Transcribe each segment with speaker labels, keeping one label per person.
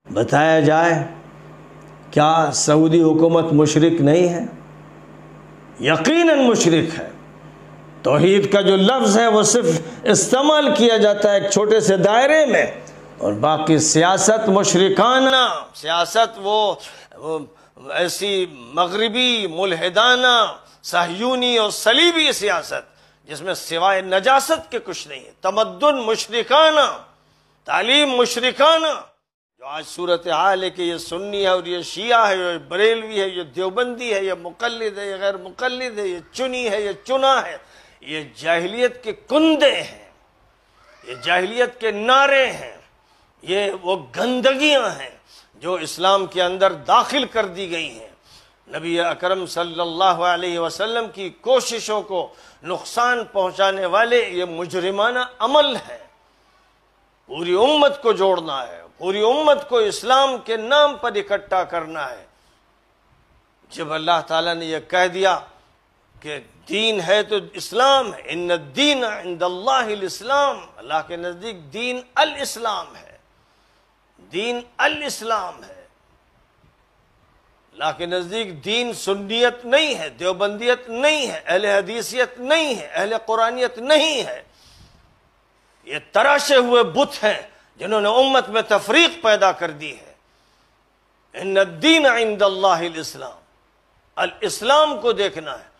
Speaker 1: بتایا جائے کیا سعودی حکومت مشرک نہیں ہے؟ یقیناً مشرک ہے۔ توحید کا جو لفظ ہے وہ صرف استعمال کیا جاتا ہے ایک چھوٹے سے دائرے میں، اور باقی سیاست مشرکانہ سیاست، وہ ایسی مغربی ملحدانہ صہیونی اور صلیبی سیاست جس میں سوائے نجاست کے کچھ نہیں ہے، تمدن مشرکانہ، تعلیم مشرکانہ۔ جو آج صورتحال ہے کہ یہ سنی ہے اور یہ شیعہ ہے، یہ بریلوی ہے، یہ دیوبندی ہے، یہ مقلد ہے، یہ غیر مقلد ہے، یہ چنی ہے، یہ چنا ہے، یہ جاہلیت کے کندے ہیں، یہ جاہلیت کے نعرے ہیں، یہ وہ گندگیاں ہیں جو اسلام کے اندر داخل کر دی گئی ہیں۔ نبی اکرم صلی اللہ علیہ وسلم کی کوششوں کو نقصان پہنچانے والے یہ مجرمانہ عمل ہے۔ پوری امت کو جوڑنا ہے، پوری امت کو اسلام کے نام پر اکٹھا کرنا ہے۔ جب اللہ تعالیٰ نے یہ کہہ دیا کہ دین ہے تو اسلام ہے، ان الدین عند اللہ الاسلام، اللہ کے نزدیک دین الاسلام ہے، دین الاسلام ہے۔ اللہ کے نزدیک دین سنیت نہیں ہے، دیوبندیت نہیں ہے، اہل حدیثیت نہیں ہے، اہل قرآنیت نہیں ہے۔ یہ تراشے ہوئے بت ہیں جنہوں نے امت میں تفریق پیدا کر دی ہے۔ ان الدین عند اللہ الاسلام، الاسلام کو دیکھنا ہے،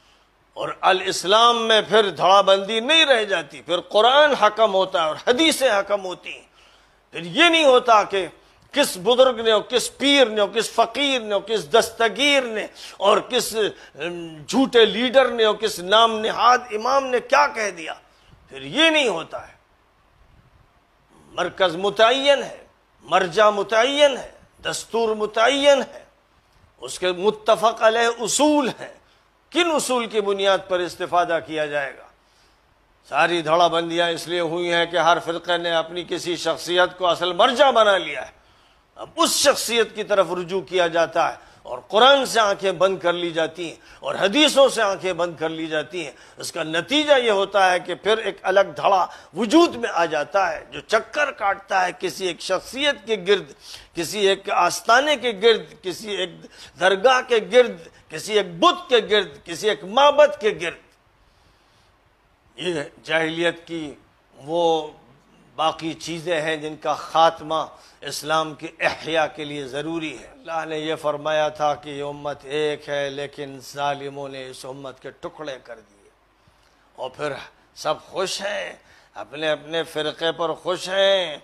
Speaker 1: اور الاسلام میں پھر دھڑا بندی نہیں رہ جاتی، پھر قرآن حکم ہوتا ہے اور حدیثیں حکم ہوتی ہیں۔ پھر یہ نہیں ہوتا کہ کس بزرگ نے اور کس پیر نے اور کس فقیر نے اور کس دستگیر نے اور کس جھوٹے لیڈر نے اور کس نام نہاد امام نے کیا کہہ دیا، پھر یہ نہیں ہوتا ہے۔ مرکز متعین ہے، مرجع متعین ہے، دستور متعین ہے، اس کے متفق علیہ اصول ہیں۔ کن اصول کی بنیاد پر استفادہ کیا جائے گا؟ ساری دھڑا بندیاں اس لیے ہوئی ہیں کہ ہر فرقے نے اپنی کسی شخصیت کو اصل مرجع بنا لیا ہے، اب اس شخصیت کی طرف رجوع کیا جاتا ہے، اور قرآن سے آنکھیں بند کر لی جاتی ہیں اور حدیثوں سے آنکھیں بند کر لی جاتی ہیں۔ اس کا نتیجہ یہ ہوتا ہے کہ پھر ایک الگ دھڑا وجود میں آ جاتا ہے جو چکر کاٹتا ہے کسی ایک شخصیت کے گرد، کسی ایک آستانے کے گرد، کسی ایک درگاہ کے گرد، کسی ایک بت کے گرد، کسی ایک معبد کے گرد۔ یہ جاہلیت کی وہ باقی چیزیں ہیں جن کا خاتمہ اسلام کی احیاء کے لیے ضروری ہے۔ اللہ نے یہ فرمایا تھا کہ یہ امت ایک ہے، لیکن ظالموں نے اس امت کے ٹکڑے کر دیے، اور پھر سب خوش ہیں، اپنے اپنے فرقے پر خوش ہیں،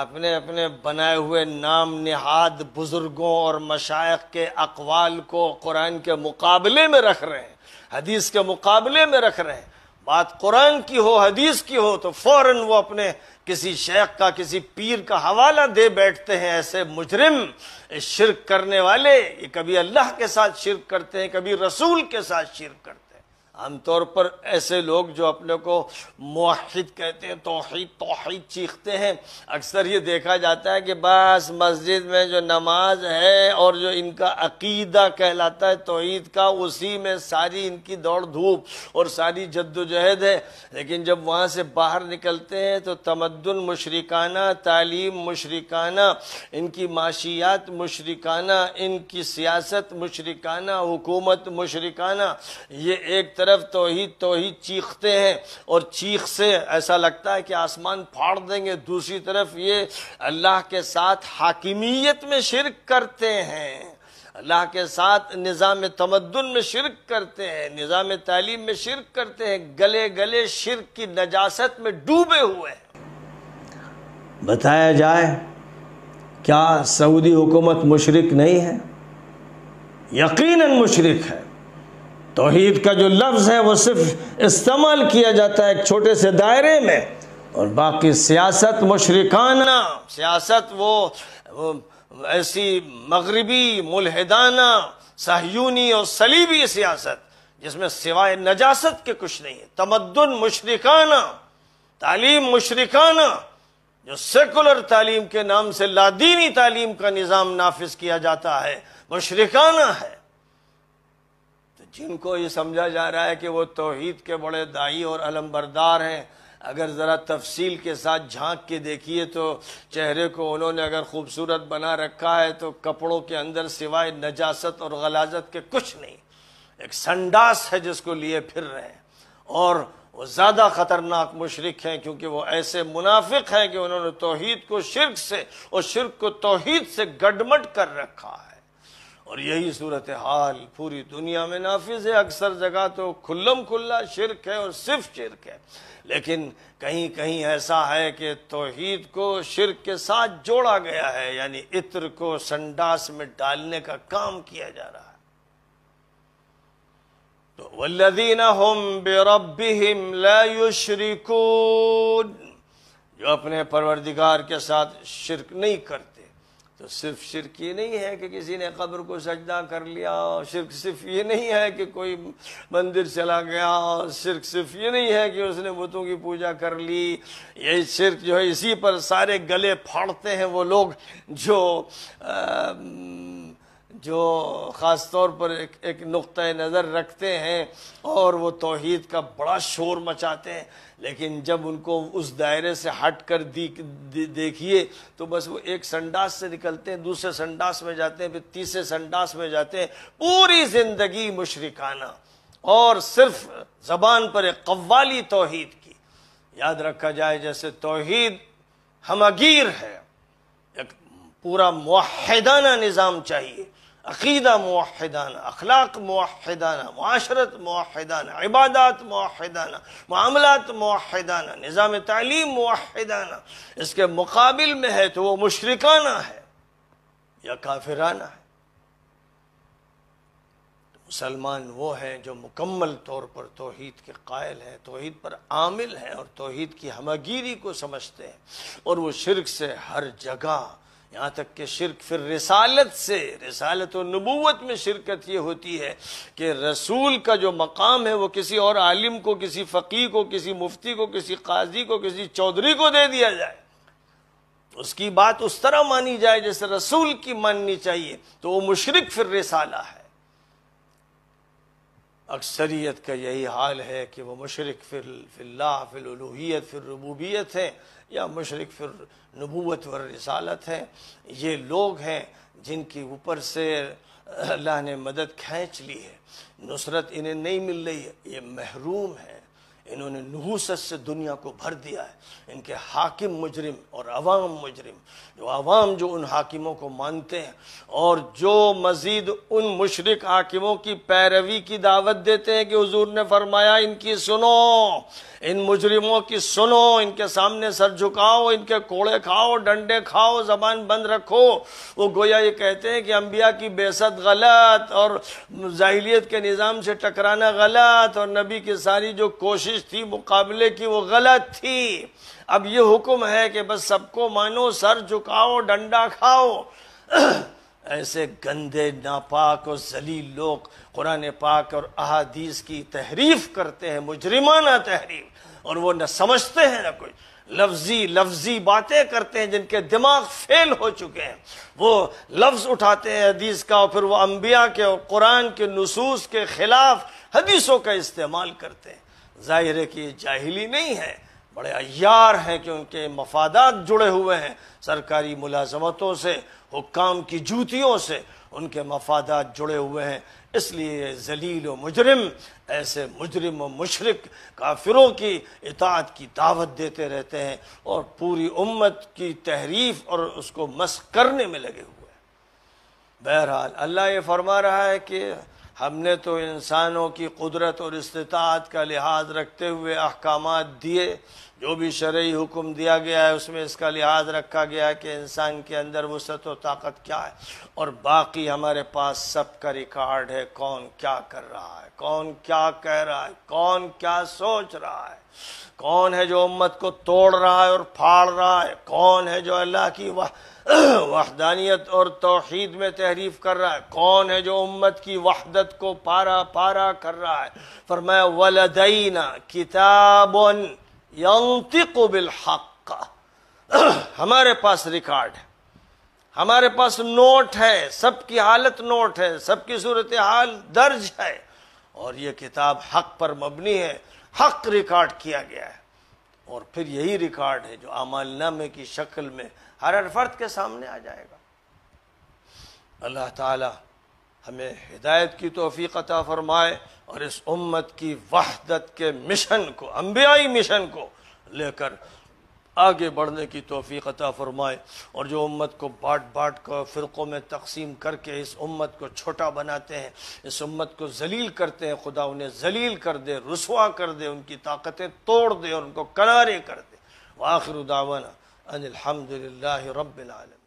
Speaker 1: اپنے اپنے بنائے ہوئے نام نہاد بزرگوں اور مشائخ کے اقوال کو قرآن کے مقابلے میں رکھ رہے ہیں، حدیث کے مقابلے میں رکھ رہے ہیں۔ بات قرآن کی ہو، حدیث کی ہو، تو فوراً وہ اپنے کسی شیخ کا، کسی پیر کا حوالہ دے بیٹھتے ہیں۔ ایسے مجرم، شرک کرنے والے، یہ کبھی اللہ کے ساتھ شرک کرتے ہیں، کبھی رسول کے ساتھ شرک کرتے ہیں۔ عام طور پر ایسے لوگ جو اپنے کو موحد کہتے ہیں، توحید توحید چیختے ہیں، اکثر یہ دیکھا جاتا ہے کہ بس مسجد میں جو نماز ہے اور جو ان کا عقیدہ کہلاتا ہے توحید کا، اسی میں ساری ان کی دوڑ دھوپ اور ساری جد و جہد ہے۔ لیکن جب وہاں سے باہر نکلتے ہیں تو تمدن مشرکانہ، تعلیم مشرکانہ، ان کی معاشیات مشرکانہ، ان کی سیاست مشرکانہ، حکومت مشرکانہ، یہ ایک طرف توحید توحید چیختے ہیں اور چیخ سے ایسا لگتا ہے کہ آسمان پھاڑ دیں گے، دوسری طرف یہ اللہ کے ساتھ حاکمیت میں شرک کرتے ہیں، اللہ کے ساتھ نظام تمدن میں شرک کرتے ہیں، نظام تعلیم میں شرک کرتے ہیں، گلے گلے شرک کی نجاست میں ڈوبے ہوئے ہیں۔ بتایا جائے کیا سعودی حکومت مشرک نہیں ہے؟ یقیناً مشرک ہے۔ توحید کا جو لفظ ہے وہ صرف استعمال کیا جاتا ہے ایک چھوٹے سے دائرے میں، اور باقی سیاست مشرکانہ سیاست، وہ ایسی مغربی ملحدانہ صہیونی اور صلیبی سیاست جس میں سوائے نجاست کے کچھ نہیں ہے، تمدن مشرکانہ، تعلیم مشرکانہ، جو سیکولر تعلیم کے نام سے لادینی تعلیم کا نظام نافذ کیا جاتا ہے، مشرکانہ ہے۔ جن کو یہ سمجھا جا رہا ہے کہ وہ توحید کے بڑے داعی اور علم بردار ہیں، اگر ذرا تفصیل کے ساتھ جھانک کے دیکھیے تو چہرے کو انہوں نے اگر خوبصورت بنا رکھا ہے تو کپڑوں کے اندر سوائے نجاست اور غلاظت کے کچھ نہیں، ایک سنڈاس ہے جس کو لیے پھر رہے ہیں، اور وہ زیادہ خطرناک مشرک ہیں کیونکہ وہ ایسے منافق ہیں کہ انہوں نے توحید کو شرک سے اور شرک کو توحید سے گڈمٹ کر رکھا ہے۔ اور یہی صورتحال پوری دنیا میں نافذ ہے، اکثر جگہ تو کھلم کھلا شرک ہے اور صرف شرک ہے، لیکن کہیں کہیں ایسا ہے کہ توحید کو شرک کے ساتھ جوڑا گیا ہے، یعنی عطر کو سنڈاس میں ڈالنے کا کام کیا جا رہا ہے۔ تو والذین هم بربهم لا یشرکون، جو اپنے پروردگار کے ساتھ شرک نہیں کرتے۔ تو صرف شرک یہ نہیں ہے کہ کسی نے قبر کو سجدہ کر لیا، شرک صرف یہ نہیں ہے کہ کوئی مندر چلا گیا، شرک صرف یہ نہیں ہے کہ اس نے بتوں کی پوجا کر لی۔ یہ شرک جو ہے اسی پر سارے گلے پھاڑتے ہیں وہ لوگ جو خاص طور پر ایک نقطۂ نظر رکھتے ہیں اور وہ توحید کا بڑا شور مچاتے ہیں، لیکن جب ان کو اس دائرے سے ہٹ کر دیکھیے تو بس وہ ایک سنڈاس سے نکلتے ہیں، دوسرے سنڈاس میں جاتے ہیں، پھر تیسرے سنڈاس میں جاتے ہیں، پوری زندگی مشرکانہ اور صرف زبان پر ایک قوالی توحید کی۔ یاد رکھا جائے جیسے توحید ہمگیر ہے، ایک پورا موحدانہ نظام چاہیے، عقیدہ موحدانہ، اخلاق موحدانہ، معاشرت موحدانہ، عبادات موحدانہ، معاملات موحدانہ، نظام تعلیم موحدانہ۔ اس کے مقابل میں ہے تو وہ مشرکانہ ہے یا کافرانہ ہے۔ مسلمان وہ ہیں جو مکمل طور پر توحید کے قائل ہیں، توحید پر عامل ہیں اور توحید کی ہمگیری کو سمجھتے ہیں، اور وہ شرک سے ہر جگہ، یہاں تک کہ شرک پھر رسالت سے، رسالت و نبوت میں شرکت یہ ہوتی ہے کہ رسول کا جو مقام ہے وہ کسی اور عالم کو، کسی فقیہ کو، کسی مفتی کو، کسی قاضی کو، کسی چودھری کو دے دیا جائے، اس کی بات اس طرح مانی جائے جیسے رسول کی ماننی چاہیے، تو وہ مشرک پھر رسالہ ہے۔ اکثریت کا یہی حال ہے کہ وہ مشرک فی اللہ، فی الالوہیت، فی الربوبیت ہے، یا مشرک فی نبوت و رسالت ہے۔ یہ لوگ ہیں جن کی اوپر سے اللہ نے مدد کھینچ لی ہے، نصرت انہیں نہیں مل رہی ہے، یہ محروم ہے، انہوں نے نحوست سے دنیا کو بھر دیا ہے۔ ان کے حاکم مجرم اور عوام مجرم، جو عوام جو ان حاکموں کو مانتے ہیں اور جو مزید ان مشرک حاکموں کی پیروی کی دعوت دیتے ہیں کہ حضور نے فرمایا ان کی سنو، ان مجرموں کی سنو، ان کے سامنے سر جھکاؤ، ان کے کوڑے کھاؤ، ڈنڈے کھاؤ، زبان بند رکھو۔ وہ گویا یہ کہتے ہیں کہ انبیاء کی بعثت غلط اور جاہلیت کے نظام سے ٹکرانا غلط، اور نبی کی ساری جو کوشش تھی مقابلے کی وہ غلط تھی۔ اب یہ حکم ہے کہ بس سب کو مانو، سر جھکاؤ، ڈنڈا کھاؤ۔ ایسے گندے، ناپاک اور ذلیل لوگ قرآن پاک اور احادیث کی تحریف کرتے ہیں، مجرمانہ تحریف، اور وہ نہ سمجھتے ہیں نہ کوئی، لفظی باتیں کرتے ہیں جن کے دماغ فیل ہو چکے ہیں۔ وہ لفظ اٹھاتے ہیں حدیث کا اور پھر وہ انبیاء کے اور قرآن کے نصوص کے خلاف حدیثوں کا استعمال کرتے ہیں۔ ظاہر ہے کہ یہ جاہلی نہیں ہے، بڑے عیار ہیں کہ ان کے مفادات جڑے ہوئے ہیں سرکاری ملازمتوں سے، حکام کی جوتیوں سے ان کے مفادات جڑے ہوئے ہیں، اس لیے ذلیل و مجرم ایسے مجرم و مشرک کافروں کی اطاعت کی دعوت دیتے رہتے ہیں اور پوری امت کی تحریف اور اس کو مسخ کرنے میں لگے ہوئے ہیں۔ بہرحال اللہ یہ فرما رہا ہے کہ ہم نے تو انسانوں کی قدرت اور استطاعت کا لحاظ رکھتے ہوئے احکامات دیے، جو بھی شرعی حکم دیا گیا ہے اس میں اس کا لحاظ رکھا گیا ہے کہ انسان کے اندر وسعت و طاقت کیا ہے، اور باقی ہمارے پاس سب کا ریکارڈ ہے، کون کیا کر رہا ہے، کون کیا کہہ رہا ہے، کون کیا سوچ رہا ہے، کون ہے جو امت کو توڑ رہا ہے اور پھاڑ رہا ہے، کون ہے جو اللہ کی وحدانیت اور توحید میں تحریف کر رہا ہے، کون ہے جو امت کی وحدت کو پارا پارا کر رہا ہے۔ فرمایا وَلَدَيْنَا كِتَابٌ يَنطِقُ بِالْحَقِّ، ہمارے پاس ریکارڈ ہے، ہمارے پاس نوٹ ہے، سب کی حالت نوٹ ہے، سب کی صورتحال درج ہے، اور یہ کتاب حق پر مبنی ہے، حق ریکارڈ کیا گیا ہے۔ اور پھر یہی ریکارڈ ہے جو اعمال نامے کی شکل میں ہر فرد کے سامنے آ جائے گا۔ اللہ تعالی ہمیں ہدایت کی توفیق عطا فرمائے اور اس امت کی وحدت کے مشن کو، انبیائی مشن کو لے کر آگے بڑھنے کی توفیق عطا فرمائے، اور جو امت کو بانٹ کر فرقوں میں تقسیم کر کے اس امت کو چھوٹا بناتے ہیں، اس امت کو ذلیل کرتے ہیں، خدا انہیں ذلیل کر دے، رسوا کر دے، ان کی طاقتیں توڑ دے اور ان کو کنارے کر دے۔ وآخر دعوانا ان الحمد للہ رب العالمین۔